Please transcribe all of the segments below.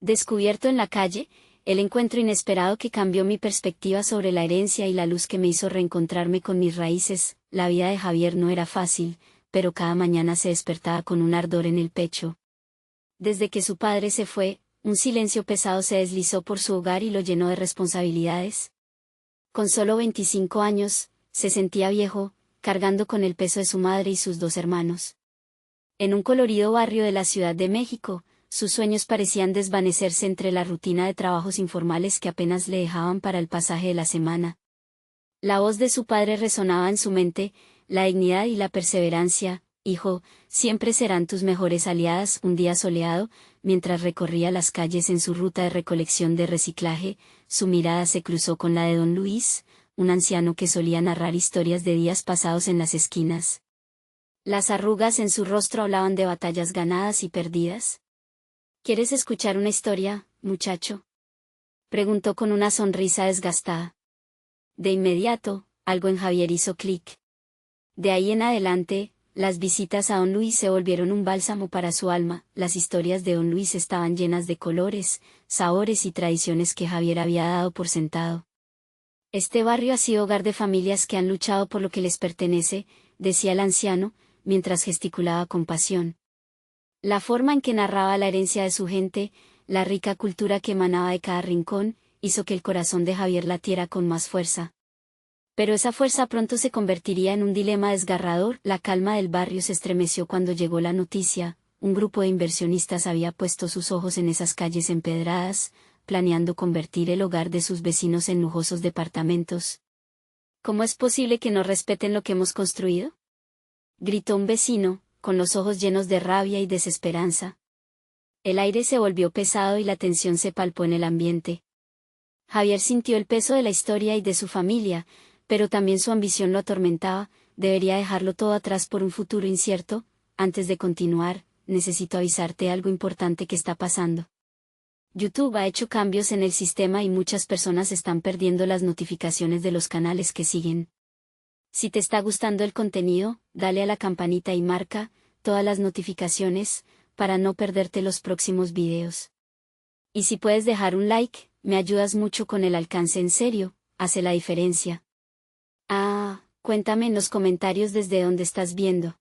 Descubierto en la calle, el encuentro inesperado que cambió mi perspectiva sobre la herencia y la luz que me hizo reencontrarme con mis raíces. La vida de Javier no era fácil, pero cada mañana se despertaba con un ardor en el pecho. Desde que su padre se fue, un silencio pesado se deslizó por su hogar y lo llenó de responsabilidades. Con solo 25 años, se sentía viejo, cargando con el peso de su madre y sus dos hermanos. En un colorido barrio de la Ciudad de México, sus sueños parecían desvanecerse entre la rutina de trabajos informales que apenas le dejaban para el pasaje de la semana. La voz de su padre resonaba en su mente: la dignidad y la perseverancia, hijo, siempre serán tus mejores aliadas. Un día soleado, mientras recorría las calles en su ruta de recolección de reciclaje, su mirada se cruzó con la de don Luis, un anciano que solía narrar historias de días pasados en las esquinas. Las arrugas en su rostro hablaban de batallas ganadas y perdidas. ¿Quieres escuchar una historia, muchacho?, preguntó con una sonrisa desgastada. De inmediato, algo en Javier hizo clic. De ahí en adelante, las visitas a don Luis se volvieron un bálsamo para su alma. Las historias de don Luis estaban llenas de colores, sabores y tradiciones que Javier había dado por sentado. Este barrio ha sido hogar de familias que han luchado por lo que les pertenece, decía el anciano, mientras gesticulaba con pasión. La forma en que narraba la herencia de su gente, la rica cultura que emanaba de cada rincón, hizo que el corazón de Javier latiera con más fuerza. Pero esa fuerza pronto se convertiría en un dilema desgarrador. La calma del barrio se estremeció cuando llegó la noticia: un grupo de inversionistas había puesto sus ojos en esas calles empedradas, planeando convertir el hogar de sus vecinos en lujosos departamentos. ¿Cómo es posible que no respeten lo que hemos construido?, gritó un vecino, con los ojos llenos de rabia y desesperanza. El aire se volvió pesado y la tensión se palpó en el ambiente. Javier sintió el peso de la historia y de su familia, pero también su ambición lo atormentaba. Debería dejarlo todo atrás por un futuro incierto. Antes de continuar, necesito avisarte algo importante que está pasando. YouTube ha hecho cambios en el sistema y muchas personas están perdiendo las notificaciones de los canales que siguen. Si te está gustando el contenido, dale a la campanita y marca todas las notificaciones, para no perderte los próximos videos. Y si puedes dejar un like, me ayudas mucho con el alcance. En serio, hace la diferencia. Cuéntame en los comentarios desde dónde estás viendo.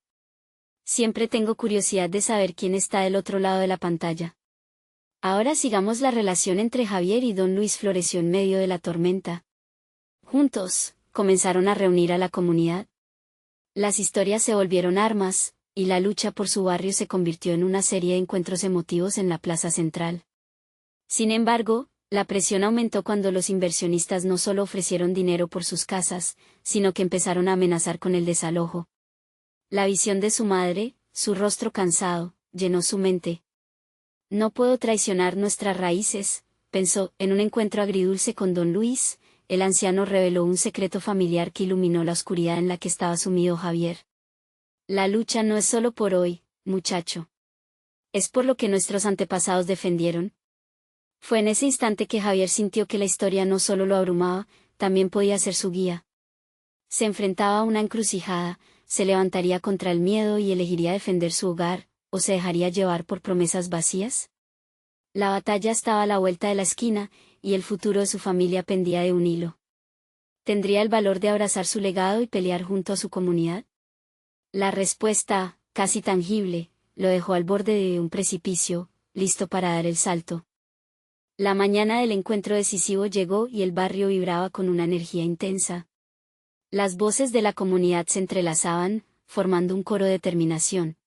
Siempre tengo curiosidad de saber quién está del otro lado de la pantalla. Ahora sigamos. La relación entre Javier y don Luis floreció en medio de la tormenta. Juntos, comenzaron a reunir a la comunidad. Las historias se volvieron armas, y la lucha por su barrio se convirtió en una serie de encuentros emotivos en la plaza central. Sin embargo, la presión aumentó cuando los inversionistas no solo ofrecieron dinero por sus casas, sino que empezaron a amenazar con el desalojo. La visión de su madre, su rostro cansado, llenó su mente. No puedo traicionar nuestras raíces, pensó. En un encuentro agridulce con don Luis, el anciano reveló un secreto familiar que iluminó la oscuridad en la que estaba sumido Javier. La lucha no es solo por hoy, muchacho. Es por lo que nuestros antepasados defendieron. Fue en ese instante que Javier sintió que la historia no solo lo abrumaba, también podía ser su guía. Se enfrentaba a una encrucijada: se levantaría contra el miedo y elegiría defender su hogar, o se dejaría llevar por promesas vacías. La batalla estaba a la vuelta de la esquina, y el futuro de su familia pendía de un hilo. ¿Tendría el valor de abrazar su legado y pelear junto a su comunidad? La respuesta, casi tangible, lo dejó al borde de un precipicio, listo para dar el salto. La mañana del encuentro decisivo llegó y el barrio vibraba con una energía intensa. Las voces de la comunidad se entrelazaban, formando un coro de determinación.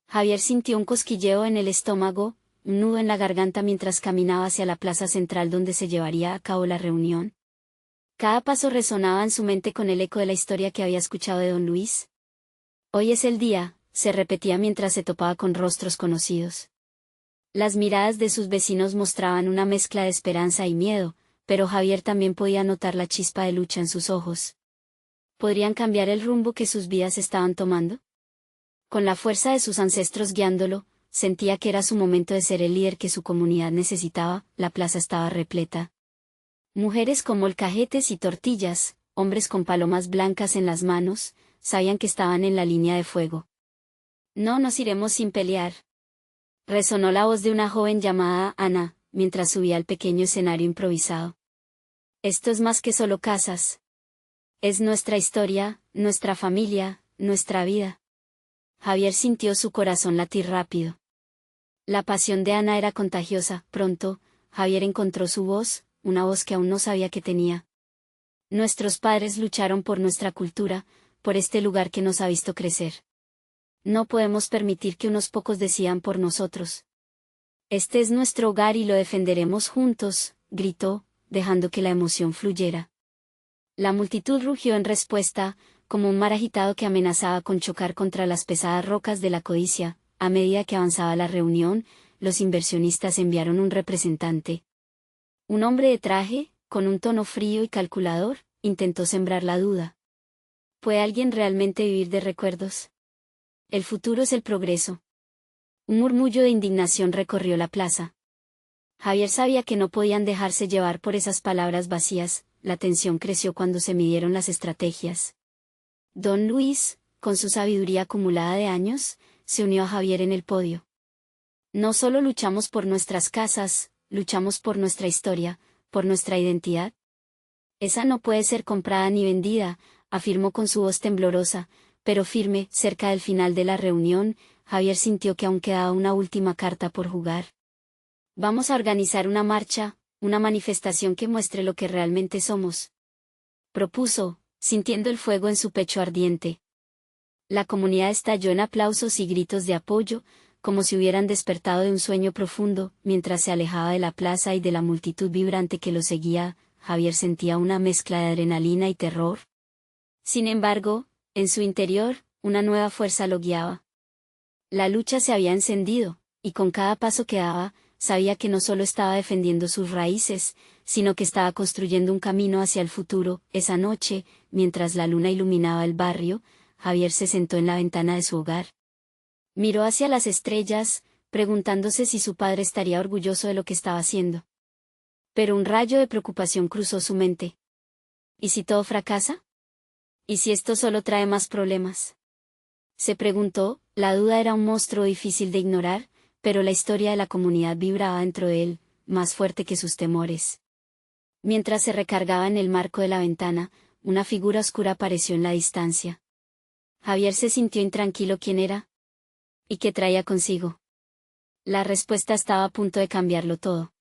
Javier sintió un cosquilleo en el estómago, un nudo en la garganta mientras caminaba hacia la plaza central donde se llevaría a cabo la reunión. Cada paso resonaba en su mente con el eco de la historia que había escuchado de don Luis. Hoy es el día, se repetía mientras se topaba con rostros conocidos. Las miradas de sus vecinos mostraban una mezcla de esperanza y miedo, pero Javier también podía notar la chispa de lucha en sus ojos. ¿Podrían cambiar el rumbo que sus vidas estaban tomando? Con la fuerza de sus ancestros guiándolo, sentía que era su momento de ser el líder que su comunidad necesitaba. La plaza estaba repleta. Mujeres con molcajetes y tortillas, hombres con palomas blancas en las manos, sabían que estaban en la línea de fuego. No nos iremos sin pelear. Resonó la voz de una joven llamada Ana, mientras subía al pequeño escenario improvisado. Esto es más que solo casas. Es nuestra historia, nuestra familia, nuestra vida. Javier sintió su corazón latir rápido. La pasión de Ana era contagiosa. Pronto, Javier encontró su voz, una voz que aún no sabía que tenía. Nuestros padres lucharon por nuestra cultura, por este lugar que nos ha visto crecer. No podemos permitir que unos pocos decidan por nosotros. Este es nuestro hogar y lo defenderemos juntos, gritó, dejando que la emoción fluyera. La multitud rugió en respuesta, como un mar agitado que amenazaba con chocar contra las pesadas rocas de la codicia. A medida que avanzaba la reunión, los inversionistas enviaron un representante. Un hombre de traje, con un tono frío y calculador, intentó sembrar la duda. ¿Puede alguien realmente vivir de recuerdos? El futuro es el progreso. Un murmullo de indignación recorrió la plaza. Javier sabía que no podían dejarse llevar por esas palabras vacías. La tensión creció cuando se midieron las estrategias. Don Luis, con su sabiduría acumulada de años, se unió a Javier en el podio. No solo luchamos por nuestras casas, luchamos por nuestra historia, por nuestra identidad. Esa no puede ser comprada ni vendida, afirmó con su voz temblorosa, pero firme. Cerca del final de la reunión, Javier sintió que aún quedaba una última carta por jugar. Vamos a organizar una marcha, una manifestación que muestre lo que realmente somos. Propuso, sintiendo el fuego en su pecho ardiente. La comunidad estalló en aplausos y gritos de apoyo, como si hubieran despertado de un sueño profundo. Mientras se alejaba de la plaza y de la multitud vibrante que lo seguía, Javier sentía una mezcla de adrenalina y terror. Sin embargo, en su interior, una nueva fuerza lo guiaba. La lucha se había encendido, y con cada paso que daba, sabía que no solo estaba defendiendo sus raíces, sino que estaba construyendo un camino hacia el futuro. Esa noche, mientras la luna iluminaba el barrio, Javier se sentó en la ventana de su hogar. Miró hacia las estrellas, preguntándose si su padre estaría orgulloso de lo que estaba haciendo. Pero un rayo de preocupación cruzó su mente. ¿Y si todo fracasa? ¿Y si esto solo trae más problemas? Se preguntó. La duda era un monstruo difícil de ignorar, pero la historia de la comunidad vibraba dentro de él, más fuerte que sus temores. Mientras se recargaba en el marco de la ventana, una figura oscura apareció en la distancia. Javier se sintió intranquilo. ¿Quién era? ¿Y qué traía consigo? La respuesta estaba a punto de cambiarlo todo.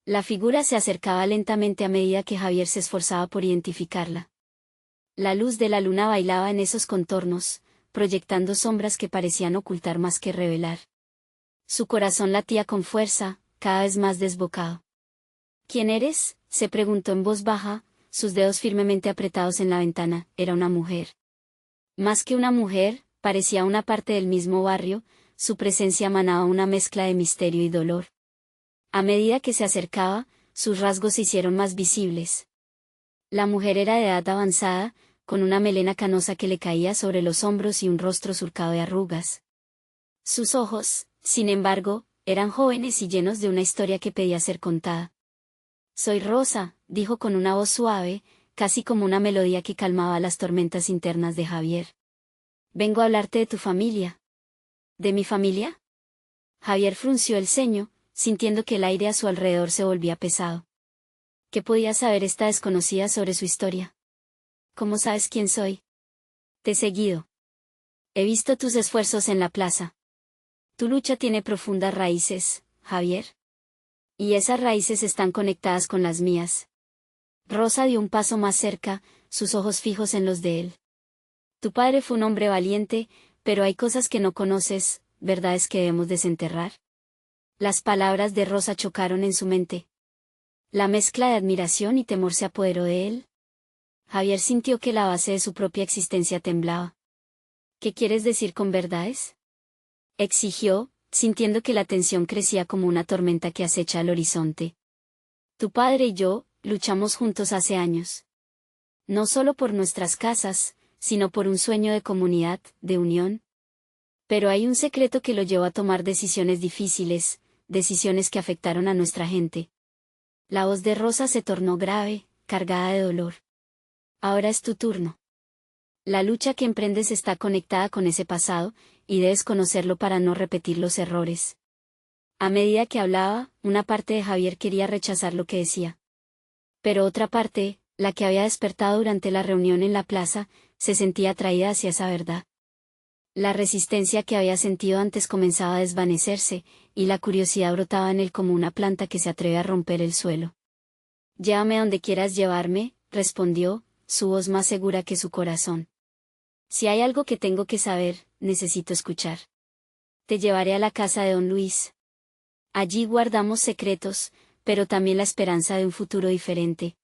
La figura se acercaba lentamente a medida que Javier se esforzaba por identificarla. La luz de la luna bailaba en esos contornos, proyectando sombras que parecían ocultar más que revelar. Su corazón latía con fuerza, cada vez más desbocado. ¿Quién eres?, se preguntó en voz baja, sus dedos firmemente apretados en la ventana. Era una mujer. Más que una mujer, parecía una parte del mismo barrio. Su presencia emanaba una mezcla de misterio y dolor. A medida que se acercaba, sus rasgos se hicieron más visibles. La mujer era de edad avanzada, con una melena canosa que le caía sobre los hombros y un rostro surcado de arrugas. Sus ojos, sin embargo, eran jóvenes y llenos de una historia que pedía ser contada. Soy Rosa, dijo con una voz suave, casi como una melodía que calmaba las tormentas internas de Javier. Vengo a hablarte de tu familia. ¿De mi familia? Javier frunció el ceño, sintiendo que el aire a su alrededor se volvía pesado. ¿Qué podía saber esta desconocida sobre su historia? ¿Cómo sabes quién soy? Te he seguido. He visto tus esfuerzos en la plaza. Tu lucha tiene profundas raíces, Javier. Y esas raíces están conectadas con las mías. Rosa dio un paso más cerca, sus ojos fijos en los de él. Tu padre fue un hombre valiente, pero hay cosas que no conoces, verdades que debemos desenterrar. Las palabras de Rosa chocaron en su mente. La mezcla de admiración y temor se apoderó de él. Javier sintió que la base de su propia existencia temblaba. ¿Qué quieres decir con verdades?, exigió, sintiendo que la tensión crecía como una tormenta que acecha el horizonte. Tu padre y yo, luchamos juntos hace años. No solo por nuestras casas, sino por un sueño de comunidad, de unión. Pero hay un secreto que lo llevó a tomar decisiones difíciles, decisiones que afectaron a nuestra gente. La voz de Rosa se tornó grave, cargada de dolor. Ahora es tu turno. La lucha que emprendes está conectada con ese pasado, y debes conocerlo para no repetir los errores. A medida que hablaba, una parte de Javier quería rechazar lo que decía. Pero otra parte, la que había despertado durante la reunión en la plaza, se sentía atraída hacia esa verdad. La resistencia que había sentido antes comenzaba a desvanecerse, y la curiosidad brotaba en él como una planta que se atreve a romper el suelo. Llévame donde quieras llevarme, respondió, su voz más segura que su corazón. Si hay algo que tengo que saber, necesito escuchar. Te llevaré a la casa de don Luis. Allí guardamos secretos, pero también la esperanza de un futuro diferente.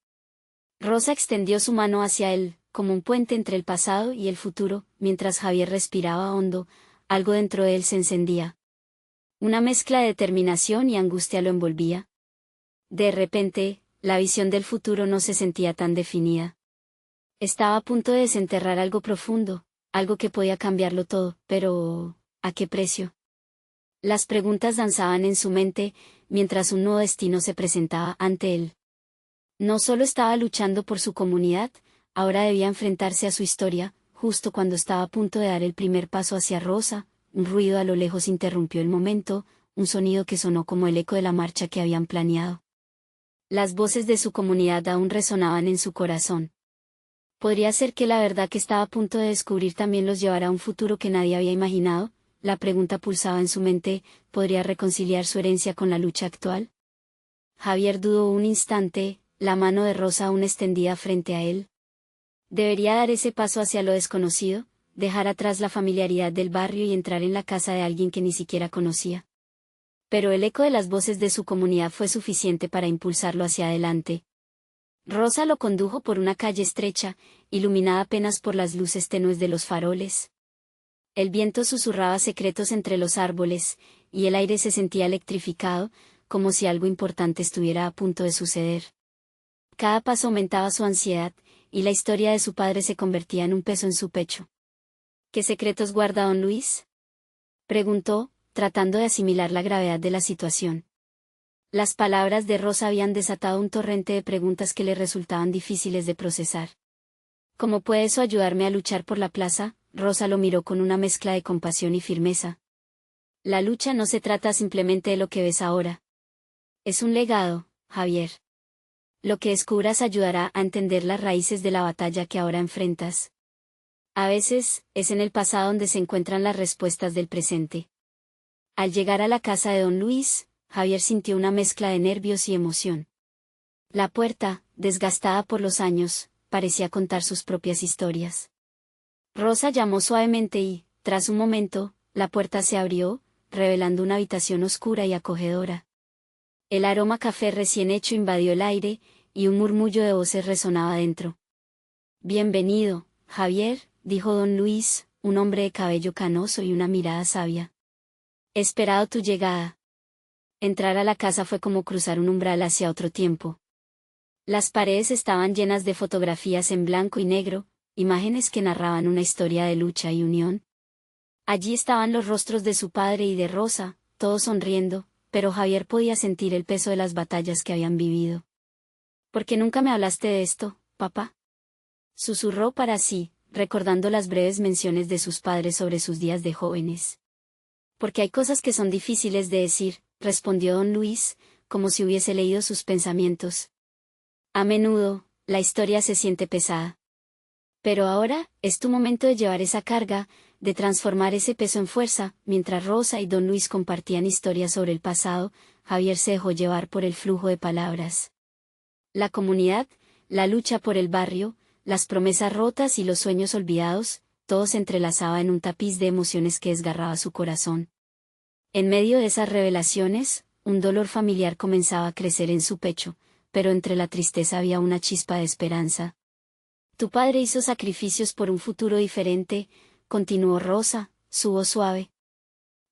Rosa extendió su mano hacia él, como un puente entre el pasado y el futuro, mientras Javier respiraba hondo, algo dentro de él se encendía. Una mezcla de determinación y angustia lo envolvía. De repente, la visión del futuro no se sentía tan definida. Estaba a punto de desenterrar algo profundo, algo que podía cambiarlo todo, pero ¿a qué precio? Las preguntas danzaban en su mente, mientras un nuevo destino se presentaba ante él. No solo estaba luchando por su comunidad, ahora debía enfrentarse a su historia. Justo cuando estaba a punto de dar el primer paso hacia Rosa, un ruido a lo lejos interrumpió el momento, un sonido que sonó como el eco de la marcha que habían planeado. Las voces de su comunidad aún resonaban en su corazón. ¿Podría ser que la verdad que estaba a punto de descubrir también los llevara a un futuro que nadie había imaginado? La pregunta pulsaba en su mente, ¿podría reconciliar su herencia con la lucha actual? Javier dudó un instante, la mano de Rosa aún extendida frente a él. Debería dar ese paso hacia lo desconocido, dejar atrás la familiaridad del barrio y entrar en la casa de alguien que ni siquiera conocía. Pero el eco de las voces de su comunidad fue suficiente para impulsarlo hacia adelante. Rosa lo condujo por una calle estrecha, iluminada apenas por las luces tenues de los faroles. El viento susurraba secretos entre los árboles, y el aire se sentía electrificado, como si algo importante estuviera a punto de suceder. Cada paso aumentaba su ansiedad, y la historia de su padre se convertía en un peso en su pecho. ¿Qué secretos guarda don Luis?, preguntó, tratando de asimilar la gravedad de la situación. Las palabras de Rosa habían desatado un torrente de preguntas que le resultaban difíciles de procesar. ¿Cómo puede eso ayudarme a luchar por la plaza? Rosa lo miró con una mezcla de compasión y firmeza. La lucha no se trata simplemente de lo que ves ahora. Es un legado, Javier. Lo que descubras ayudará a entender las raíces de la batalla que ahora enfrentas. A veces, es en el pasado donde se encuentran las respuestas del presente. Al llegar a la casa de don Luis, Javier sintió una mezcla de nervios y emoción. La puerta, desgastada por los años, parecía contar sus propias historias. Rosa llamó suavemente y, tras un momento, la puerta se abrió, revelando una habitación oscura y acogedora. El aroma café recién hecho invadió el aire, y un murmullo de voces resonaba dentro. Bienvenido, Javier, dijo don Luis, un hombre de cabello canoso y una mirada sabia. He esperado tu llegada. Entrar a la casa fue como cruzar un umbral hacia otro tiempo. Las paredes estaban llenas de fotografías en blanco y negro, imágenes que narraban una historia de lucha y unión. Allí estaban los rostros de su padre y de Rosa, todos sonriendo, pero Javier podía sentir el peso de las batallas que habían vivido. ¿Por qué nunca me hablaste de esto, papá?, susurró para sí, recordando las breves menciones de sus padres sobre sus días de jóvenes. Porque hay cosas que son difíciles de decir, respondió don Luis, como si hubiese leído sus pensamientos. A menudo, la historia se siente pesada. Pero ahora, es tu momento de llevar esa carga, de transformar ese peso en fuerza. Mientras Rosa y don Luis compartían historias sobre el pasado, Javier se dejó llevar por el flujo de palabras. La comunidad, la lucha por el barrio, las promesas rotas y los sueños olvidados, todo se entrelazaba en un tapiz de emociones que desgarraba su corazón. En medio de esas revelaciones, un dolor familiar comenzaba a crecer en su pecho, pero entre la tristeza había una chispa de esperanza. Tu padre hizo sacrificios por un futuro diferente, continuó Rosa, su voz suave.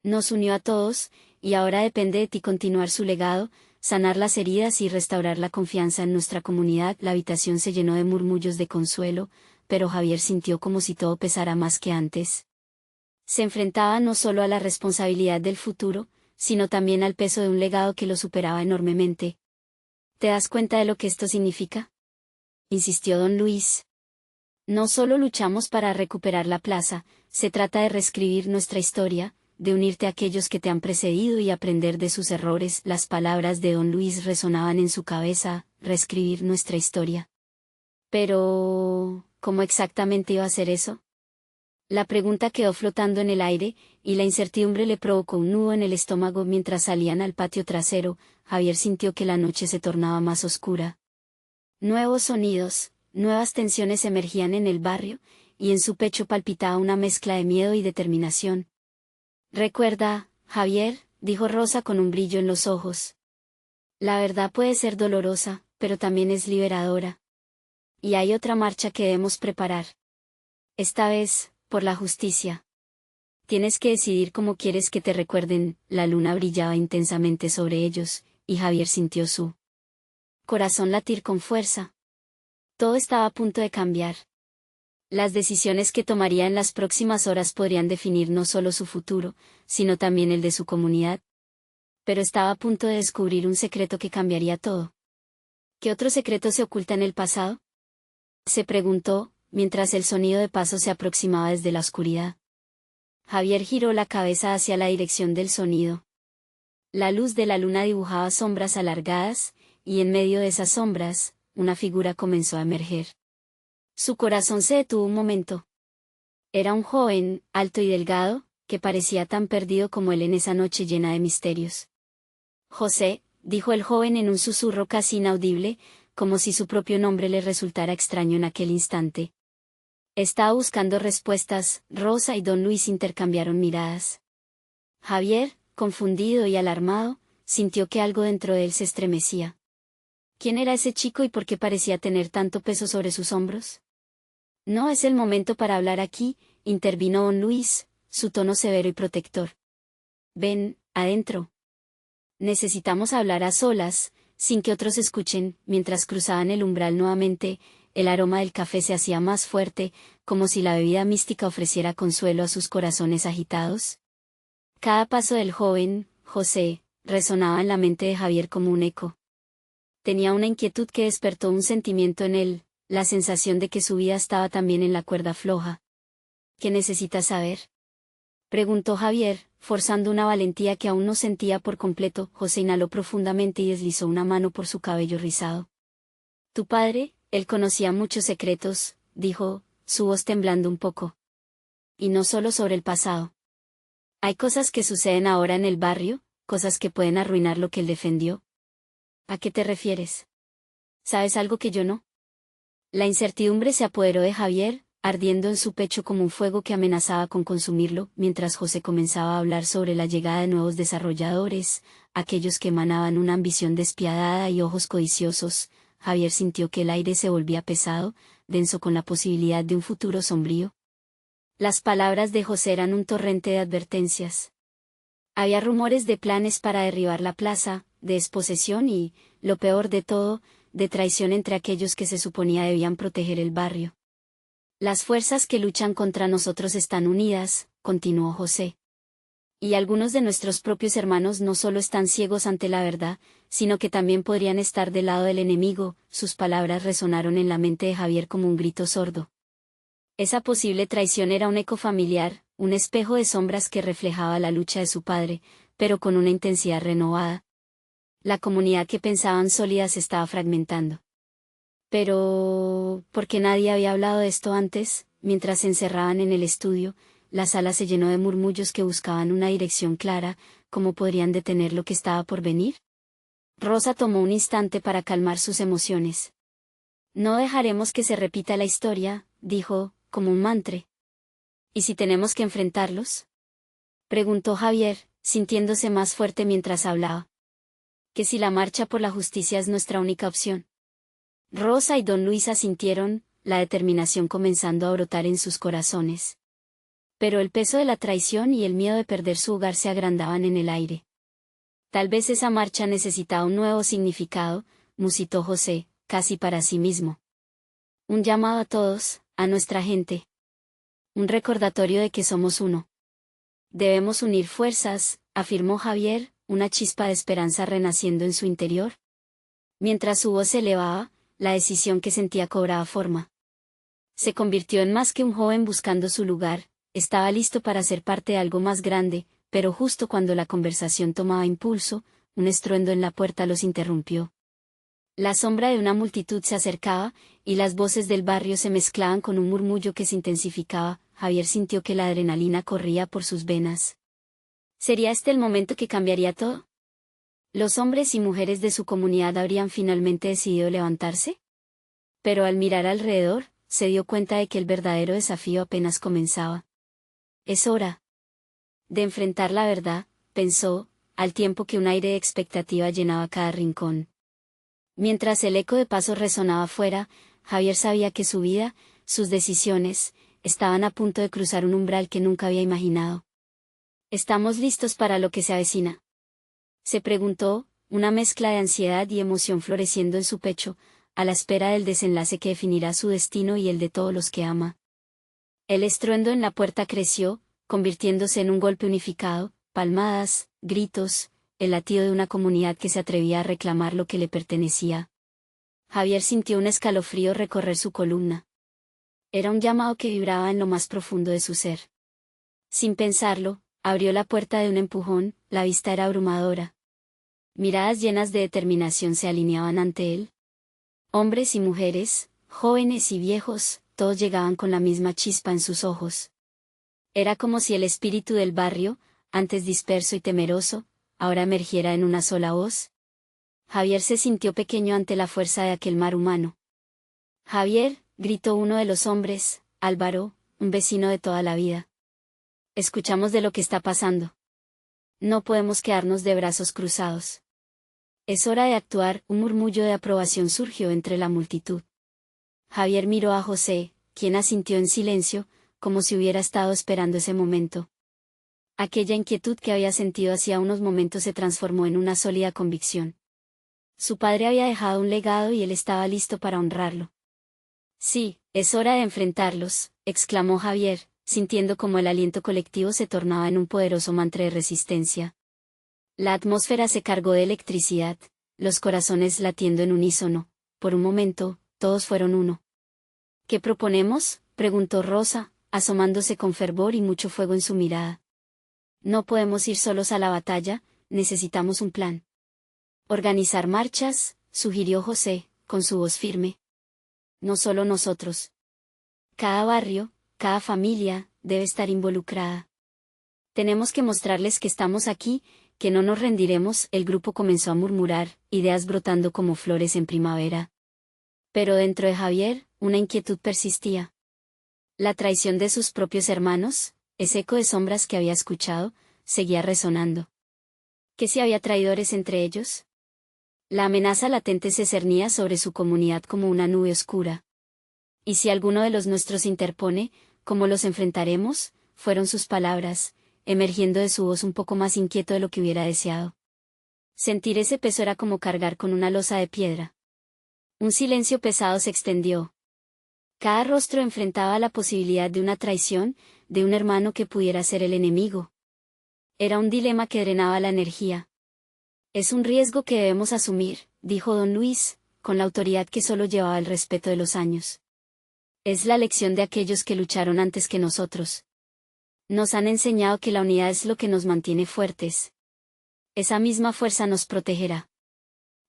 Nos unió a todos, y ahora depende de ti continuar su legado, sanar las heridas y restaurar la confianza en nuestra comunidad. La habitación se llenó de murmullos de consuelo, pero Javier sintió como si todo pesara más que antes. Se enfrentaba no solo a la responsabilidad del futuro, sino también al peso de un legado que lo superaba enormemente. ¿Te das cuenta de lo que esto significa?, insistió don Luis. No solo luchamos para recuperar la plaza, se trata de reescribir nuestra historia, de unirte a aquellos que te han precedido y aprender de sus errores. Las palabras de don Luis resonaban en su cabeza: reescribir nuestra historia. Pero, ¿cómo exactamente iba a hacer eso? La pregunta quedó flotando en el aire, y la incertidumbre le provocó un nudo en el estómago. Mientras salían al patio trasero, Javier sintió que la noche se tornaba más oscura. Nuevos sonidos, nuevas tensiones emergían en el barrio, y en su pecho palpitaba una mezcla de miedo y determinación. «Recuerda, Javier», dijo Rosa con un brillo en los ojos. «La verdad puede ser dolorosa, pero también es liberadora. Y hay otra marcha que debemos preparar. Esta vez, por la justicia. Tienes que decidir cómo quieres que te recuerden». La luna brillaba intensamente sobre ellos, y Javier sintió su corazón latir con fuerza. Todo estaba a punto de cambiar. Las decisiones que tomaría en las próximas horas podrían definir no solo su futuro, sino también el de su comunidad. Pero estaba a punto de descubrir un secreto que cambiaría todo. ¿Qué otro secreto se oculta en el pasado?, se preguntó, mientras el sonido de pasos se aproximaba desde la oscuridad. Javier giró la cabeza hacia la dirección del sonido. La luz de la luna dibujaba sombras alargadas, y en medio de esas sombras, una figura comenzó a emerger. Su corazón se detuvo un momento. Era un joven, alto y delgado, que parecía tan perdido como él en esa noche llena de misterios. «José», dijo el joven en un susurro casi inaudible, como si su propio nombre le resultara extraño en aquel instante. Estaba buscando respuestas. Rosa y don Luis intercambiaron miradas. Javier, confundido y alarmado, sintió que algo dentro de él se estremecía. ¿Quién era ese chico y por qué parecía tener tanto peso sobre sus hombros? «No es el momento para hablar aquí», intervino don Luis, su tono severo y protector. «Ven, adentro. Necesitamos hablar a solas, sin que otros escuchen». Mientras cruzaban el umbral nuevamente, el aroma del café se hacía más fuerte, como si la bebida mística ofreciera consuelo a sus corazones agitados. Cada paso del joven, José, resonaba en la mente de Javier como un eco. Tenía una inquietud que despertó un sentimiento en él, la sensación de que su vida estaba también en la cuerda floja. «¿Qué necesitas saber?», preguntó Javier, forzando una valentía que aún no sentía por completo. José inhaló profundamente y deslizó una mano por su cabello rizado. «Tu padre, él conocía muchos secretos», dijo, su voz temblando un poco. «Y no solo sobre el pasado. Hay cosas que suceden ahora en el barrio, cosas que pueden arruinar lo que él defendió». «¿A qué te refieres? ¿Sabes algo que yo no?». La incertidumbre se apoderó de Javier, ardiendo en su pecho como un fuego que amenazaba con consumirlo. Mientras José comenzaba a hablar sobre la llegada de nuevos desarrolladores, aquellos que emanaban una ambición despiadada y ojos codiciosos, Javier sintió que el aire se volvía pesado, denso con la posibilidad de un futuro sombrío. Las palabras de José eran un torrente de advertencias. Había rumores de planes para derribar la plaza, de desposesión y, lo peor de todo, de traición entre aquellos que se suponía debían proteger el barrio. «Las fuerzas que luchan contra nosotros están unidas», continuó José. «Y algunos de nuestros propios hermanos no solo están ciegos ante la verdad, sino que también podrían estar del lado del enemigo». Sus palabras resonaron en la mente de Javier como un grito sordo. Esa posible traición era un eco familiar, un espejo de sombras que reflejaba la lucha de su padre, pero con una intensidad renovada. La comunidad que pensaban sólida se estaba fragmentando. Pero, ¿por qué nadie había hablado de esto antes? Mientras se encerraban en el estudio, la sala se llenó de murmullos que buscaban una dirección clara. ¿Cómo podrían detener lo que estaba por venir? Rosa tomó un instante para calmar sus emociones. «No dejaremos que se repita la historia», dijo, como un mantra. «¿Y si tenemos que enfrentarlos?», preguntó Javier, sintiéndose más fuerte mientras hablaba. «¿Que si la marcha por la justicia es nuestra única opción?». Rosa y don Luis asintieron, la determinación comenzando a brotar en sus corazones. Pero el peso de la traición y el miedo de perder su hogar se agrandaban en el aire. «Tal vez esa marcha necesitaba un nuevo significado», musitó José, casi para sí mismo. «Un llamado a todos, a nuestra gente. Un recordatorio de que somos uno. Debemos unir fuerzas», afirmó Javier, una chispa de esperanza renaciendo en su interior. Mientras su voz se elevaba, la decisión que sentía cobraba forma. Se convirtió en más que un joven buscando su lugar, estaba listo para ser parte de algo más grande, pero justo cuando la conversación tomaba impulso, un estruendo en la puerta los interrumpió. La sombra de una multitud se acercaba, y las voces del barrio se mezclaban con un murmullo que se intensificaba. Javier sintió que la adrenalina corría por sus venas. ¿Sería este el momento que cambiaría todo? ¿Los hombres y mujeres de su comunidad habrían finalmente decidido levantarse? Pero al mirar alrededor, se dio cuenta de que el verdadero desafío apenas comenzaba. Es hora de enfrentar la verdad, pensó, al tiempo que un aire de expectativa llenaba cada rincón. Mientras el eco de pasos resonaba afuera, Javier sabía que su vida, sus decisiones, estaban a punto de cruzar un umbral que nunca había imaginado. ¿Estamos listos para lo que se avecina?, se preguntó, una mezcla de ansiedad y emoción floreciendo en su pecho, a la espera del desenlace que definirá su destino y el de todos los que ama. El estruendo en la puerta creció, convirtiéndose en un golpe unificado, palmadas, gritos, el latido de una comunidad que se atrevía a reclamar lo que le pertenecía. Javier sintió un escalofrío recorrer su columna. Era un llamado que vibraba en lo más profundo de su ser. Sin pensarlo, abrió la puerta de un empujón, la vista era abrumadora. Miradas llenas de determinación se alineaban ante él. Hombres y mujeres, jóvenes y viejos, todos llegaban con la misma chispa en sus ojos. Era como si el espíritu del barrio, antes disperso y temeroso, ahora emergiera en una sola voz. Javier se sintió pequeño ante la fuerza de aquel mar humano. Javier, gritó uno de los hombres, Álvaro, un vecino de toda la vida. Escuchamos de lo que está pasando. No podemos quedarnos de brazos cruzados. Es hora de actuar, un murmullo de aprobación surgió entre la multitud. Javier miró a José, quien asintió en silencio, como si hubiera estado esperando ese momento. Aquella inquietud que había sentido hacía unos momentos se transformó en una sólida convicción. Su padre había dejado un legado y él estaba listo para honrarlo. Sí, es hora de enfrentarlos, exclamó Javier, sintiendo como el aliento colectivo se tornaba en un poderoso mantra de resistencia. La atmósfera se cargó de electricidad, los corazones latiendo en unísono. Por un momento, todos fueron uno. ¿Qué proponemos?, preguntó Rosa, asomándose con fervor y mucho fuego en su mirada. No podemos ir solos a la batalla, necesitamos un plan. Organizar marchas, sugirió José, con su voz firme. No solo nosotros. Cada barrio, cada familia, debe estar involucrada. Tenemos que mostrarles que estamos aquí, que no nos rendiremos. El grupo comenzó a murmurar, ideas brotando como flores en primavera. Pero dentro de Javier, una inquietud persistía. La traición de sus propios hermanos, ese eco de sombras que había escuchado, seguía resonando. ¿Qué si había traidores entre ellos? La amenaza latente se cernía sobre su comunidad como una nube oscura. ¿Y si alguno de los nuestros interpone, cómo los enfrentaremos?, fueron sus palabras, emergiendo de su voz un poco más inquieto de lo que hubiera deseado. Sentir ese peso era como cargar con una losa de piedra. Un silencio pesado se extendió. Cada rostro enfrentaba la posibilidad de una traición, de un hermano que pudiera ser el enemigo. Era un dilema que drenaba la energía. Es un riesgo que debemos asumir, dijo don Luis, con la autoridad que solo llevaba el respeto de los años. Es la lección de aquellos que lucharon antes que nosotros. Nos han enseñado que la unidad es lo que nos mantiene fuertes. Esa misma fuerza nos protegerá.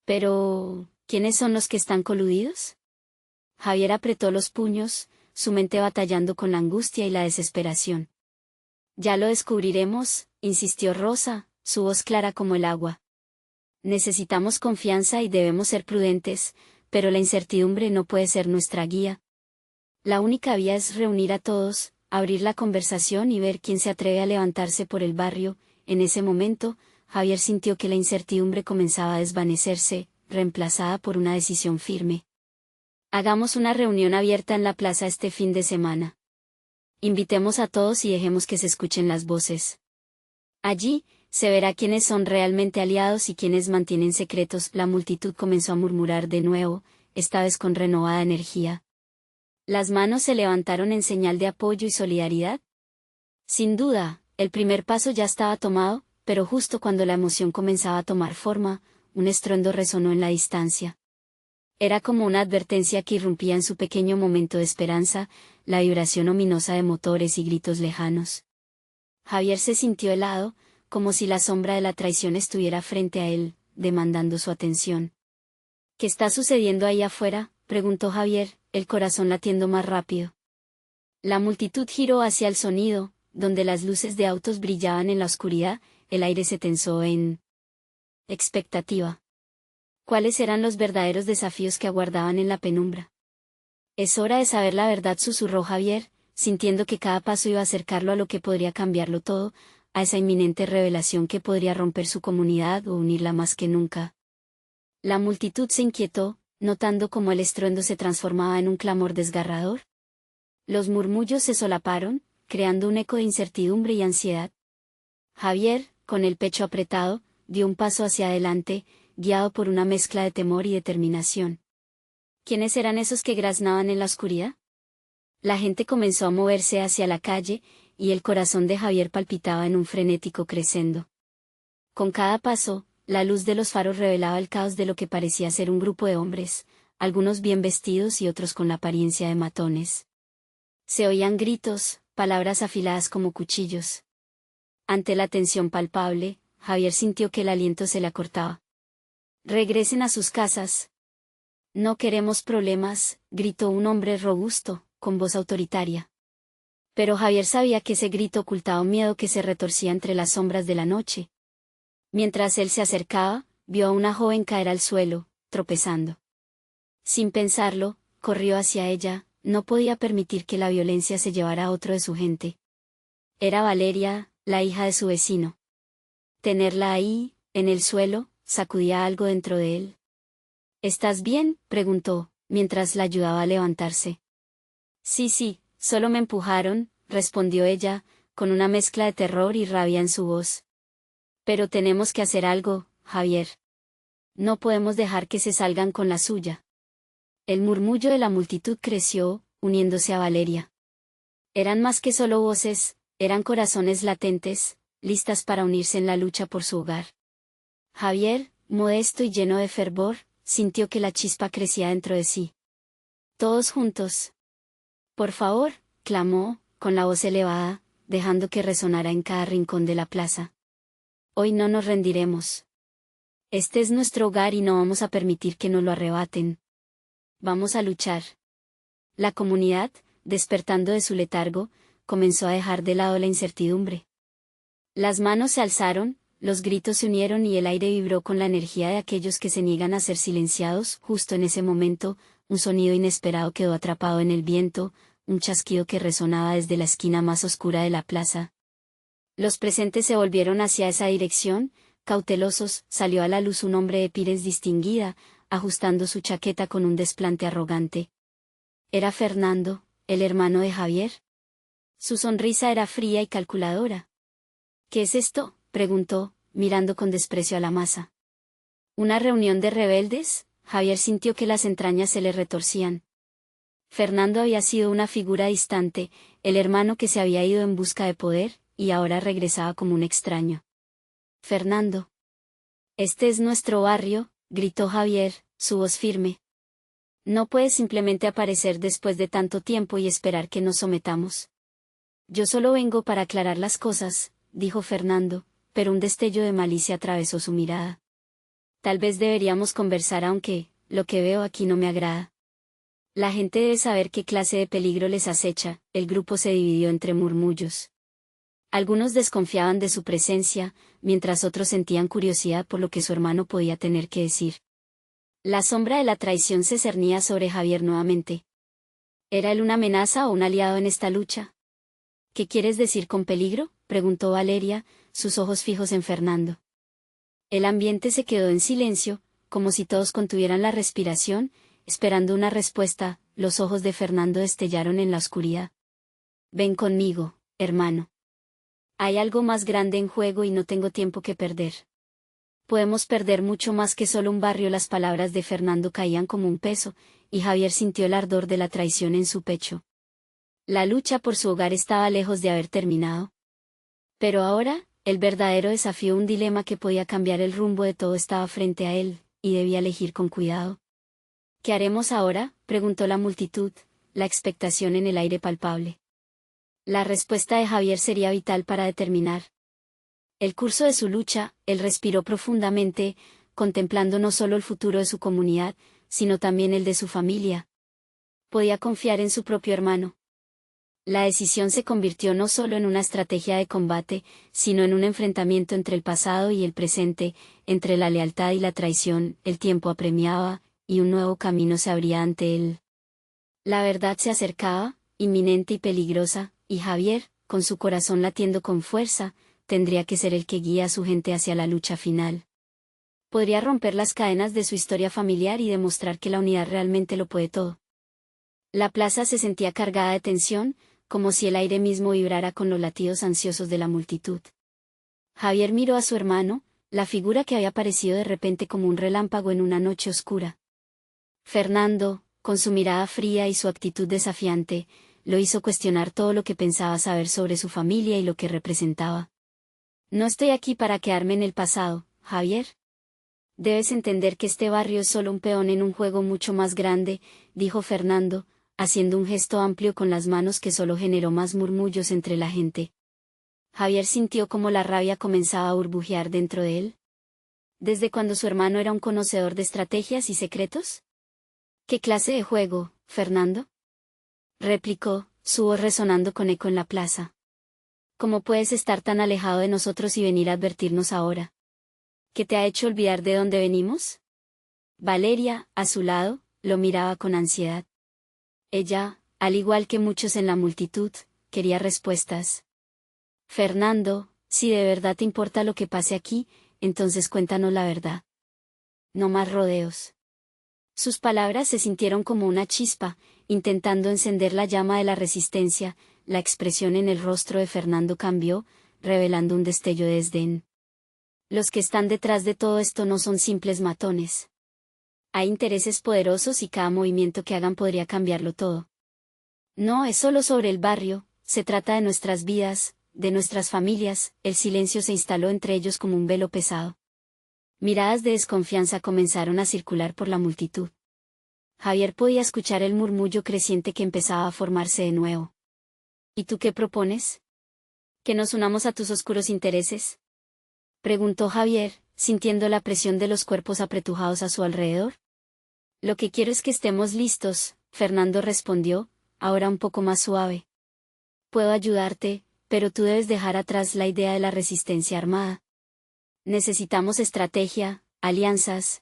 Pero, ¿quiénes son los que están coludidos? Javier apretó los puños, su mente batallando con la angustia y la desesperación. Ya lo descubriremos, insistió Rosa, su voz clara como el agua. Necesitamos confianza y debemos ser prudentes, pero la incertidumbre no puede ser nuestra guía. La única vía es reunir a todos, abrir la conversación y ver quién se atreve a levantarse por el barrio. En ese momento, Javier sintió que la incertidumbre comenzaba a desvanecerse, reemplazada por una decisión firme. Hagamos una reunión abierta en la plaza este fin de semana. Invitemos a todos y dejemos que se escuchen las voces. Allí, se verá quiénes son realmente aliados y quiénes mantienen secretos. La multitud comenzó a murmurar de nuevo, esta vez con renovada energía. Las manos se levantaron en señal de apoyo y solidaridad. Sin duda, el primer paso ya estaba tomado, pero justo cuando la emoción comenzaba a tomar forma, un estruendo resonó en la distancia. Era como una advertencia que irrumpía en su pequeño momento de esperanza, la vibración ominosa de motores y gritos lejanos. Javier se sintió helado, como si la sombra de la traición estuviera frente a él, demandando su atención. ¿Qué está sucediendo ahí afuera?, preguntó Javier, el corazón latiendo más rápido. La multitud giró hacia el sonido, donde las luces de autos brillaban en la oscuridad, el aire se tensó en expectativa. ¿Cuáles eran los verdaderos desafíos que aguardaban en la penumbra? Es hora de saber la verdad, susurró Javier, sintiendo que cada paso iba a acercarlo a lo que podría cambiarlo todo, a esa inminente revelación que podría romper su comunidad o unirla más que nunca. La multitud se inquietó, notando cómo el estruendo se transformaba en un clamor desgarrador. Los murmullos se solaparon, creando un eco de incertidumbre y ansiedad. Javier, con el pecho apretado, dio un paso hacia adelante, guiado por una mezcla de temor y determinación. ¿Quiénes eran esos que graznaban en la oscuridad? La gente comenzó a moverse hacia la calle, y el corazón de Javier palpitaba en un frenético crescendo. Con cada paso, la luz de los faros revelaba el caos de lo que parecía ser un grupo de hombres, algunos bien vestidos y otros con la apariencia de matones. Se oían gritos, palabras afiladas como cuchillos. Ante la tensión palpable, Javier sintió que el aliento se le acortaba. «Regresen a sus casas». «No queremos problemas», gritó un hombre robusto, con voz autoritaria. Pero Javier sabía que ese grito ocultaba un miedo que se retorcía entre las sombras de la noche. Mientras él se acercaba, vio a una joven caer al suelo, tropezando. Sin pensarlo, corrió hacia ella, no podía permitir que la violencia se llevara a otro de su gente. Era Valeria, la hija de su vecino. Tenerla ahí, en el suelo, sacudía algo dentro de él. «¿Estás bien?», preguntó, mientras la ayudaba a levantarse. Sí, solo me empujaron», respondió ella, con una mezcla de terror y rabia en su voz. «Pero tenemos que hacer algo, Javier. No podemos dejar que se salgan con la suya». El murmullo de la multitud creció, uniéndose a Valeria. Eran más que solo voces, eran corazones latentes, listas para unirse en la lucha por su hogar. Javier, modesto y lleno de fervor, sintió que la chispa crecía dentro de sí. «Todos juntos». «Por favor», clamó, con la voz elevada, dejando que resonara en cada rincón de la plaza. «Hoy no nos rendiremos. Este es nuestro hogar y no vamos a permitir que nos lo arrebaten. Vamos a luchar». La comunidad, despertando de su letargo, comenzó a dejar de lado la incertidumbre. Las manos se alzaron, los gritos se unieron y el aire vibró con la energía de aquellos que se niegan a ser silenciados. Justo en ese momento, un sonido inesperado quedó atrapado en el viento, un chasquido que resonaba desde la esquina más oscura de la plaza. Los presentes se volvieron hacia esa dirección, cautelosos. Salió a la luz un hombre de piel distinguida, ajustando su chaqueta con un desplante arrogante. Era Fernando, el hermano de Javier. Su sonrisa era fría y calculadora. «¿Qué es esto?», preguntó, mirando con desprecio a la masa. «¿Una reunión de rebeldes?». Javier sintió que las entrañas se le retorcían. Fernando había sido una figura distante, el hermano que se había ido en busca de poder, y ahora regresaba como un extraño. «Fernando. Este es nuestro barrio», gritó Javier, su voz firme. «No puedes simplemente aparecer después de tanto tiempo y esperar que nos sometamos». «Yo solo vengo para aclarar las cosas», dijo Fernando, pero un destello de malicia atravesó su mirada. «Tal vez deberíamos conversar aunque, lo que veo aquí no me agrada. La gente debe saber qué clase de peligro les acecha». El grupo se dividió entre murmullos. Algunos desconfiaban de su presencia, mientras otros sentían curiosidad por lo que su hermano podía tener que decir. La sombra de la traición se cernía sobre Javier nuevamente. ¿Era él una amenaza o un aliado en esta lucha? «¿Qué quieres decir con peligro?», preguntó Valeria, sus ojos fijos en Fernando. El ambiente se quedó en silencio, como si todos contuvieran la respiración, esperando una respuesta. Los ojos de Fernando destellaron en la oscuridad. «Ven conmigo, hermano. Hay algo más grande en juego y no tengo tiempo que perder. Podemos perder mucho más que solo un barrio». Las palabras de Fernando caían como un peso, y Javier sintió el ardor de la traición en su pecho. La lucha por su hogar estaba lejos de haber terminado. Pero ahora, el verdadero desafío, un dilema que podía cambiar el rumbo de todo, estaba frente a él, y debía elegir con cuidado. «¿Qué haremos ahora?», preguntó la multitud, la expectación en el aire palpable. La respuesta de Javier sería vital para determinar. El curso de su lucha, él respiró profundamente, contemplando no solo el futuro de su comunidad, sino también el de su familia. Podía confiar en su propio hermano. La decisión se convirtió no solo en una estrategia de combate, sino en un enfrentamiento entre el pasado y el presente, entre la lealtad y la traición. El tiempo apremiaba, y un nuevo camino se abría ante él. La verdad se acercaba, inminente y peligrosa, y Javier, con su corazón latiendo con fuerza, tendría que ser el que guía a su gente hacia la lucha final. Podría romper las cadenas de su historia familiar y demostrar que la unidad realmente lo puede todo. La plaza se sentía cargada de tensión, como si el aire mismo vibrara con los latidos ansiosos de la multitud. Javier miró a su hermano, la figura que había aparecido de repente como un relámpago en una noche oscura. Fernando, con su mirada fría y su actitud desafiante, lo hizo cuestionar todo lo que pensaba saber sobre su familia y lo que representaba. No estoy aquí para quedarme en el pasado, Javier. Debes entender que este barrio es solo un peón en un juego mucho más grande, dijo Fernando, haciendo un gesto amplio con las manos que solo generó más murmullos entre la gente. Javier sintió como la rabia comenzaba a burbujear dentro de él. ¿Desde cuando su hermano era un conocedor de estrategias y secretos? ¿Qué clase de juego, Fernando? Replicó, su voz resonando con eco en la plaza. ¿Cómo puedes estar tan alejado de nosotros y venir a advertirnos ahora? ¿Qué te ha hecho olvidar de dónde venimos? Valeria, a su lado, lo miraba con ansiedad. Ella, al igual que muchos en la multitud, quería respuestas. Fernando, si de verdad te importa lo que pase aquí, entonces cuéntanos la verdad. No más rodeos. Sus palabras se sintieron como una chispa, intentando encender la llama de la resistencia. La expresión en el rostro de Fernando cambió, revelando un destello de desdén. Los que están detrás de todo esto no son simples matones. Hay intereses poderosos y cada movimiento que hagan podría cambiarlo todo. No es solo sobre el barrio, se trata de nuestras vidas, de nuestras familias. El silencio se instaló entre ellos como un velo pesado. Miradas de desconfianza comenzaron a circular por la multitud. Javier podía escuchar el murmullo creciente que empezaba a formarse de nuevo. ¿Y tú qué propones? ¿Que nos unamos a tus oscuros intereses? Preguntó Javier, sintiendo la presión de los cuerpos apretujados a su alrededor. Lo que quiero es que estemos listos, Fernando respondió, ahora un poco más suave. Puedo ayudarte, pero tú debes dejar atrás la idea de la resistencia armada. Necesitamos estrategia, alianzas.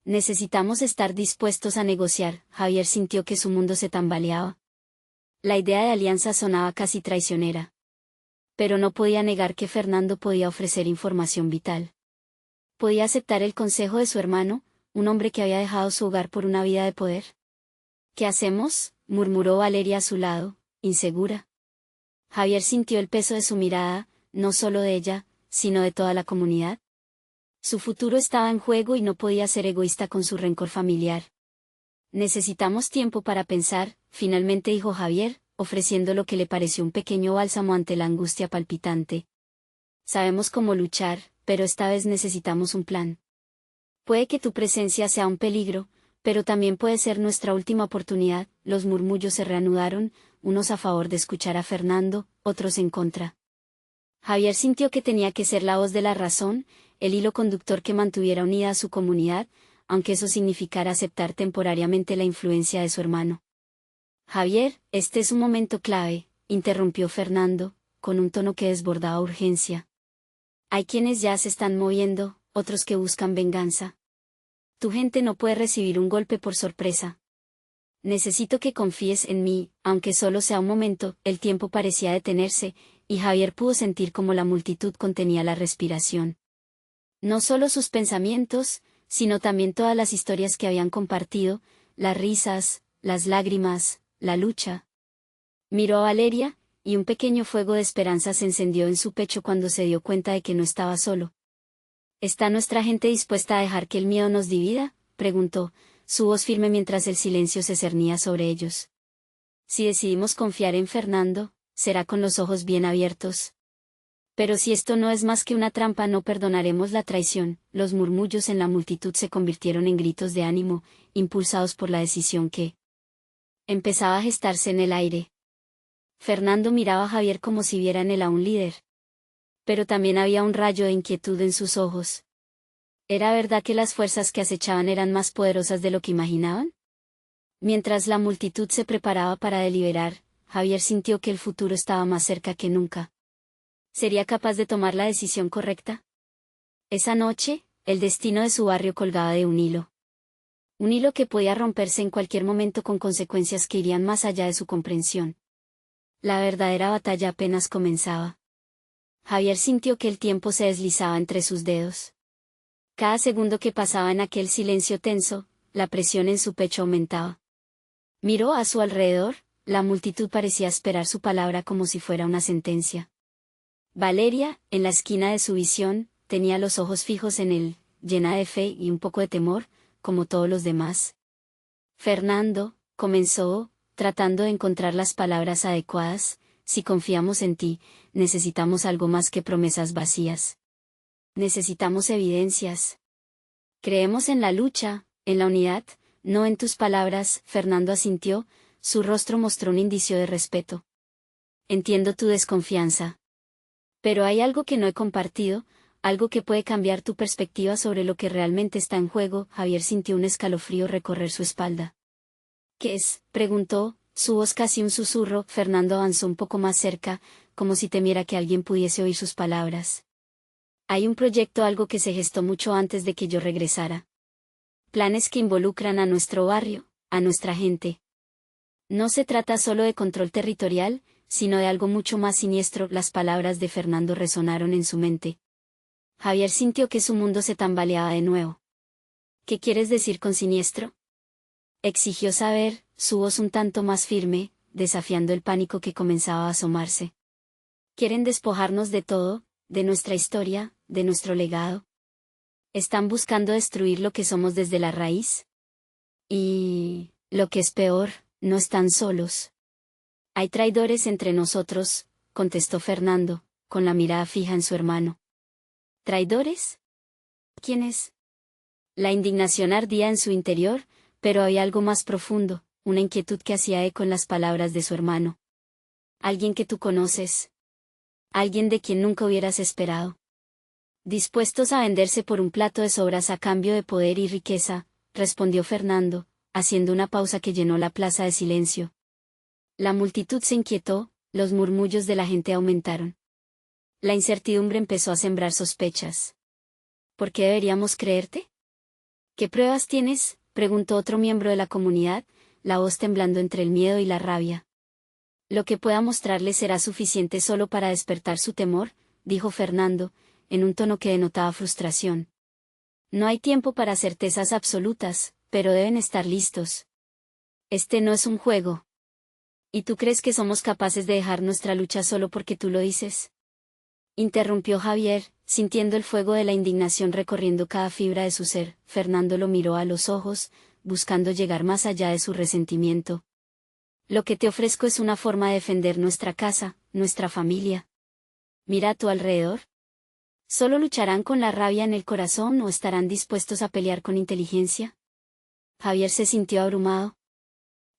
Necesitamos estar dispuestos a negociar. Javier sintió que su mundo se tambaleaba. La idea de alianza sonaba casi traicionera. Pero no podía negar que Fernando podía ofrecer información vital. Podía aceptar el consejo de su hermano, un hombre que había dejado su hogar por una vida de poder. ¿Qué hacemos?, murmuró Valeria a su lado, insegura. Javier sintió el peso de su mirada, no solo de ella, sino de toda la comunidad. Su futuro estaba en juego y no podía ser egoísta con su rencor familiar. Necesitamos tiempo para pensar, finalmente dijo Javier, ofreciendo lo que le pareció un pequeño bálsamo ante la angustia palpitante. Sabemos cómo luchar, pero esta vez necesitamos un plan. Puede que tu presencia sea un peligro, pero también puede ser nuestra última oportunidad. Los murmullos se reanudaron, unos a favor de escuchar a Fernando, otros en contra. Javier sintió que tenía que ser la voz de la razón, el hilo conductor que mantuviera unida a su comunidad, aunque eso significara aceptar temporariamente la influencia de su hermano. Javier, este es un momento clave, interrumpió Fernando, con un tono que desbordaba urgencia. Hay quienes ya se están moviendo, otros que buscan venganza. Tu gente no puede recibir un golpe por sorpresa. Necesito que confíes en mí, aunque solo sea un momento. El tiempo parecía detenerse, y Javier pudo sentir cómo la multitud contenía la respiración. No solo sus pensamientos, sino también todas las historias que habían compartido, las risas, las lágrimas, la lucha. Miró a Valeria, y un pequeño fuego de esperanza se encendió en su pecho cuando se dio cuenta de que no estaba solo. ¿Está nuestra gente dispuesta a dejar que el miedo nos divida?, preguntó, su voz firme mientras el silencio se cernía sobre ellos. Si decidimos confiar en Fernando, será con los ojos bien abiertos. Pero si esto no es más que una trampa, no perdonaremos la traición. Los murmullos en la multitud se convirtieron en gritos de ánimo, impulsados por la decisión que empezaba a gestarse en el aire. Fernando miraba a Javier como si viera en él a un líder. Pero también había un rayo de inquietud en sus ojos. ¿Era verdad que las fuerzas que acechaban eran más poderosas de lo que imaginaban? Mientras la multitud se preparaba para deliberar, Javier sintió que el futuro estaba más cerca que nunca. ¿Sería capaz de tomar la decisión correcta? Esa noche, el destino de su barrio colgaba de un hilo. Un hilo que podía romperse en cualquier momento con consecuencias que irían más allá de su comprensión. La verdadera batalla apenas comenzaba. Javier sintió que el tiempo se deslizaba entre sus dedos. Cada segundo que pasaba en aquel silencio tenso, la presión en su pecho aumentaba. Miró a su alrededor, la multitud parecía esperar su palabra como si fuera una sentencia. Valeria, en la esquina de su visión, tenía los ojos fijos en él, llena de fe y un poco de temor, como todos los demás. Fernando, comenzó, tratando de encontrar las palabras adecuadas, si confiamos en ti, necesitamos algo más que promesas vacías. Necesitamos evidencias. Creemos en la lucha, en la unidad, no en tus palabras. Fernando asintió, su rostro mostró un indicio de respeto. Entiendo tu desconfianza. Pero hay algo que no he compartido, algo que puede cambiar tu perspectiva sobre lo que realmente está en juego. Javier sintió un escalofrío recorrer su espalda. ¿Qué es?, preguntó, su voz casi un susurro. Fernando avanzó un poco más cerca, como si temiera que alguien pudiese oír sus palabras. Hay un proyecto, algo que se gestó mucho antes de que yo regresara. Planes que involucran a nuestro barrio, a nuestra gente. No se trata solo de control territorial, sino de algo mucho más siniestro. Las palabras de Fernando resonaron en su mente. Javier sintió que su mundo se tambaleaba de nuevo. ¿Qué quieres decir con siniestro?, exigió saber, su voz un tanto más firme, desafiando el pánico que comenzaba a asomarse. Quieren despojarnos de todo, de nuestra historia, de nuestro legado. Están buscando destruir lo que somos desde la raíz. Y, lo que es peor, no están solos. Hay traidores entre nosotros, contestó Fernando, con la mirada fija en su hermano. ¿Traidores? ¿Quiénes? La indignación ardía en su interior, pero había algo más profundo, una inquietud que hacía eco en las palabras de su hermano. Alguien que tú conoces. Alguien de quien nunca hubieras esperado. Dispuestos a venderse por un plato de sobras a cambio de poder y riqueza, respondió Fernando, haciendo una pausa que llenó la plaza de silencio. La multitud se inquietó, los murmullos de la gente aumentaron. La incertidumbre empezó a sembrar sospechas. ¿Por qué deberíamos creerte? ¿Qué pruebas tienes?, preguntó otro miembro de la comunidad, la voz temblando entre el miedo y la rabia. Lo que pueda mostrarle será suficiente solo para despertar su temor, dijo Fernando, en un tono que denotaba frustración. No hay tiempo para certezas absolutas, pero deben estar listos. Este no es un juego. ¿Y tú crees que somos capaces de dejar nuestra lucha solo porque tú lo dices?, interrumpió Javier, sintiendo el fuego de la indignación recorriendo cada fibra de su ser. Fernando lo miró a los ojos, buscando llegar más allá de su resentimiento. Lo que te ofrezco es una forma de defender nuestra casa, nuestra familia. Mira a tu alrededor. ¿Solo lucharán con la rabia en el corazón o estarán dispuestos a pelear con inteligencia? Javier se sintió abrumado.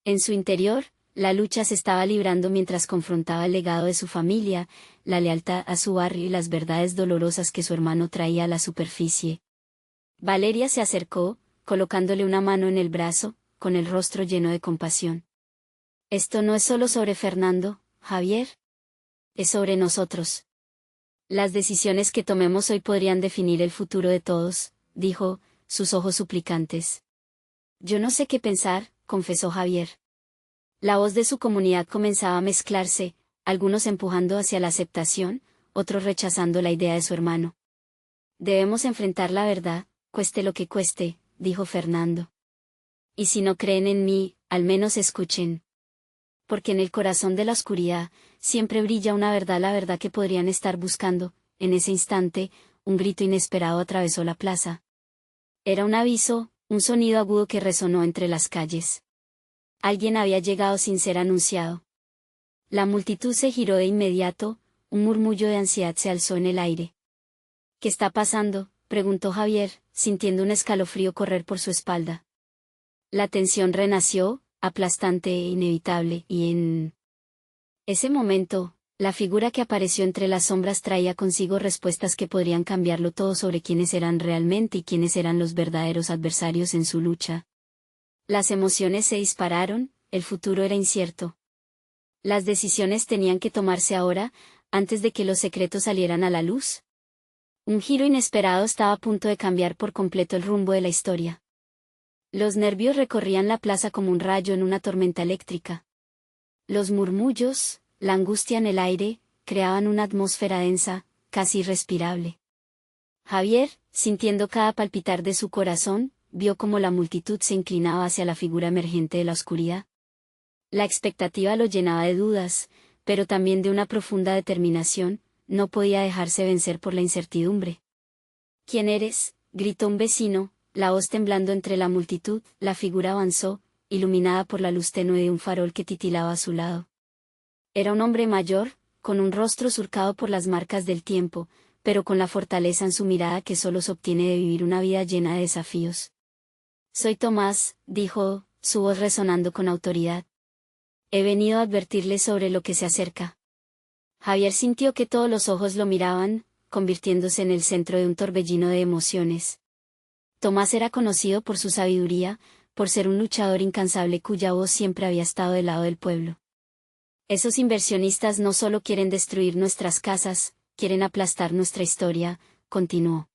En su interior, la lucha se estaba librando mientras confrontaba el legado de su familia, la lealtad a su barrio y las verdades dolorosas que su hermano traía a la superficie. Valeria se acercó, colocándole una mano en el brazo, con el rostro lleno de compasión. Esto no es solo sobre Fernando, Javier. Es sobre nosotros. Las decisiones que tomemos hoy podrían definir el futuro de todos, dijo, sus ojos suplicantes. Yo no sé qué pensar, confesó Javier. La voz de su comunidad comenzaba a mezclarse, algunos empujando hacia la aceptación, otros rechazando la idea de su hermano. Debemos enfrentar la verdad, cueste lo que cueste, dijo Fernando. Y si no creen en mí, al menos escuchen. Porque en el corazón de la oscuridad, siempre brilla una verdad, la verdad que podrían estar buscando. En ese instante, un grito inesperado atravesó la plaza. Era un aviso, un sonido agudo que resonó entre las calles. Alguien había llegado sin ser anunciado. La multitud se giró de inmediato, un murmullo de ansiedad se alzó en el aire. ¿Qué está pasando?, preguntó Javier, sintiendo un escalofrío correr por su espalda. La tensión renació, aplastante e inevitable, y en ese momento, La figura que apareció entre las sombras traía consigo respuestas que podrían cambiarlo todo sobre quiénes eran realmente y quiénes eran los verdaderos adversarios en su lucha. Las emociones se dispararon, el futuro era incierto. Las decisiones tenían que tomarse ahora, antes de que los secretos salieran a la luz. Un giro inesperado estaba a punto de cambiar por completo el rumbo de la historia. Los nervios recorrían la plaza como un rayo en una tormenta eléctrica. Los murmullos, la angustia en el aire, creaban una atmósfera densa, casi irrespirable. Javier, sintiendo cada palpitar de su corazón, vio cómo la multitud se inclinaba hacia la figura emergente de la oscuridad. La expectativa lo llenaba de dudas, pero también de una profunda determinación. No podía dejarse vencer por la incertidumbre. ¿Quién eres?, gritó un vecino, la voz temblando entre la multitud. La figura avanzó, iluminada por la luz tenue de un farol que titilaba a su lado. Era un hombre mayor, con un rostro surcado por las marcas del tiempo, pero con la fortaleza en su mirada que solo se obtiene de vivir una vida llena de desafíos. Soy Tomás, dijo, su voz resonando con autoridad. He venido a advertirle sobre lo que se acerca. Javier sintió que todos los ojos lo miraban, convirtiéndose en el centro de un torbellino de emociones. Tomás era conocido por su sabiduría, por ser un luchador incansable cuya voz siempre había estado del lado del pueblo. Esos inversionistas no solo quieren destruir nuestras casas, quieren aplastar nuestra historia, continuó.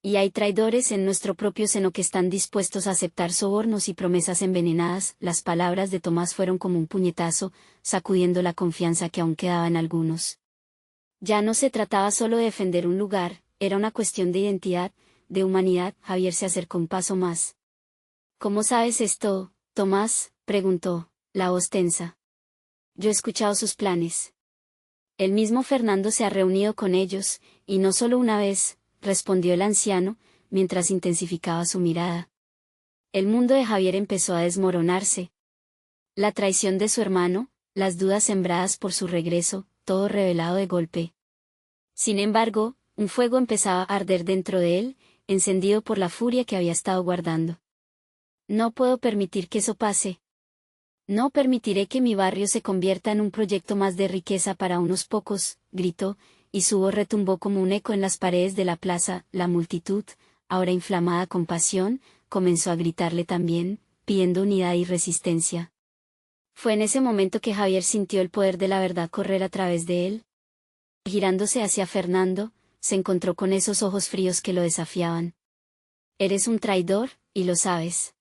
Y hay traidores en nuestro propio seno que están dispuestos a aceptar sobornos y promesas envenenadas. Las palabras de Tomás fueron como un puñetazo, sacudiendo la confianza que aún quedaba en algunos. Ya no se trataba solo de defender un lugar, era una cuestión de identidad, de humanidad. Javier se acercó un paso más. ¿Cómo sabes esto, Tomás?, preguntó, la voz tensa. Yo he escuchado sus planes. El mismo Fernando se ha reunido con ellos, y no solo una vez, respondió el anciano, mientras intensificaba su mirada. El mundo de Javier empezó a desmoronarse. La traición de su hermano, las dudas sembradas por su regreso, todo revelado de golpe. Sin embargo, un fuego empezaba a arder dentro de él, encendido por la furia que había estado guardando. No puedo permitir que eso pase. No permitiré que mi barrio se convierta en un proyecto más de riqueza para unos pocos, gritó, y su voz retumbó como un eco en las paredes de la plaza. La multitud, ahora inflamada con pasión, comenzó a gritarle también, pidiendo unidad y resistencia. Fue en ese momento que Javier sintió el poder de la verdad correr a través de él. Girándose hacia Fernando, se encontró con esos ojos fríos que lo desafiaban. Eres un traidor, y lo sabes.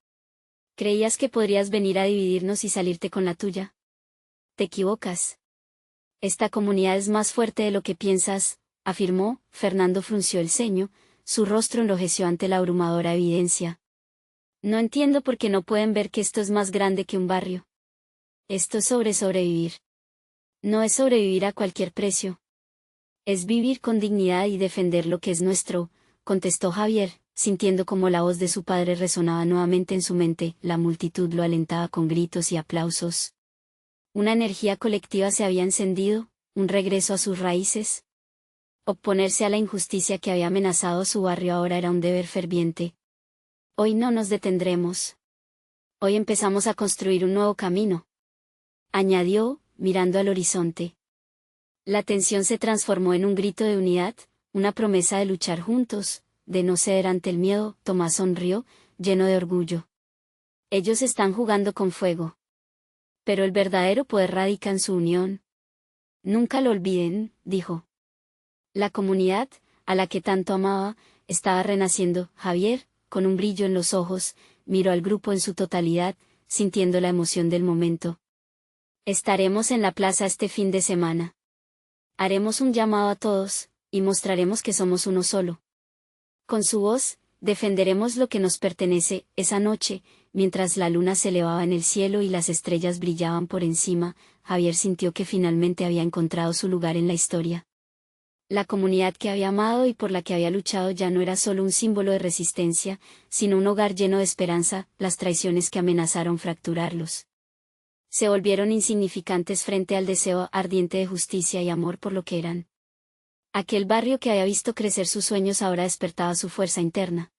¿Creías que podrías venir a dividirnos y salirte con la tuya? Te equivocas. Esta comunidad es más fuerte de lo que piensas, afirmó. Fernando frunció el ceño, su rostro enrojeció ante la abrumadora evidencia. No entiendo por qué no pueden ver que esto es más grande que un barrio. Esto es sobre sobrevivir. No es sobrevivir a cualquier precio. Es vivir con dignidad y defender lo que es nuestro, contestó Javier, sintiendo como la voz de su padre resonaba nuevamente en su mente. La multitud lo alentaba con gritos y aplausos. Una energía colectiva se había encendido, un regreso a sus raíces. Oponerse a la injusticia que había amenazado su barrio ahora era un deber ferviente. Hoy no nos detendremos. Hoy empezamos a construir un nuevo camino. Añadió, mirando al horizonte. La tensión se transformó en un grito de unidad, una promesa de luchar juntos, de no ceder ante el miedo. Tomás sonrió, lleno de orgullo. Ellos están jugando con fuego. Pero el verdadero poder radica en su unión. Nunca lo olviden, dijo. La comunidad, a la que tanto amaba, estaba renaciendo. Javier, con un brillo en los ojos, miró al grupo en su totalidad, sintiendo la emoción del momento. Estaremos en la plaza este fin de semana. Haremos un llamado a todos, y mostraremos que somos uno solo. Con su voz, defenderemos lo que nos pertenece. Esa noche, mientras la luna se elevaba en el cielo y las estrellas brillaban por encima, Javier sintió que finalmente había encontrado su lugar en la historia. La comunidad que había amado y por la que había luchado ya no era solo un símbolo de resistencia, sino un hogar lleno de esperanza. Las traiciones que amenazaron fracturarlos se volvieron insignificantes frente al deseo ardiente de justicia y amor por lo que eran. Aquel barrio que había visto crecer sus sueños ahora despertaba su fuerza interna.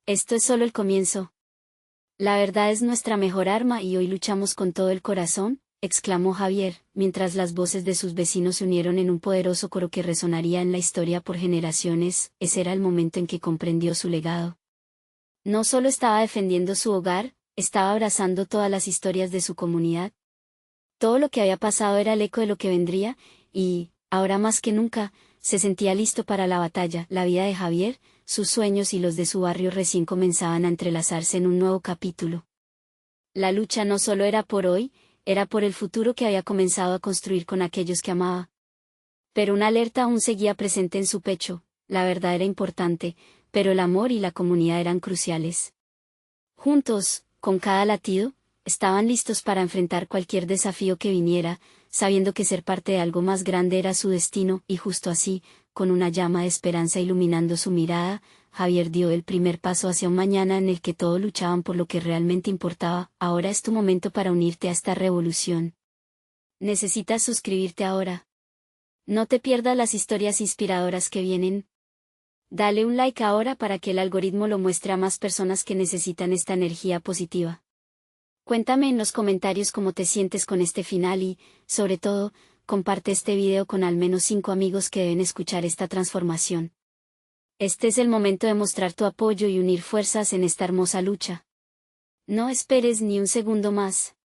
Esto es solo el comienzo. La verdad es nuestra mejor arma y hoy luchamos con todo el corazón, exclamó Javier, mientras las voces de sus vecinos se unieron en un poderoso coro que resonaría en la historia por generaciones. Ese era el momento en que comprendió su legado. No solo estaba defendiendo su hogar, estaba abrazando todas las historias de su comunidad. Todo lo que había pasado era el eco de lo que vendría, y, ahora más que nunca, se sentía listo para la batalla. La vida de Javier, sus sueños y los de su barrio recién comenzaban a entrelazarse en un nuevo capítulo. La lucha no solo era por hoy, era por el futuro que había comenzado a construir con aquellos que amaba. Pero una alerta aún seguía presente en su pecho. La verdad era importante, pero el amor y la comunidad eran cruciales. Juntos, con cada latido, estaban listos para enfrentar cualquier desafío que viniera, sabiendo que ser parte de algo más grande era su destino, y justo así, con una llama de esperanza iluminando su mirada, Javier dio el primer paso hacia un mañana en el que todos luchaban por lo que realmente importaba. Ahora es tu momento para unirte a esta revolución. Necesitas suscribirte ahora. No te pierdas las historias inspiradoras que vienen. Dale un like ahora para que el algoritmo lo muestre a más personas que necesitan esta energía positiva. Cuéntame en los comentarios cómo te sientes con este final y, sobre todo, comparte este video con al menos 5 amigos que deben escuchar esta transformación. Este es el momento de mostrar tu apoyo y unir fuerzas en esta hermosa lucha. No esperes ni un segundo más.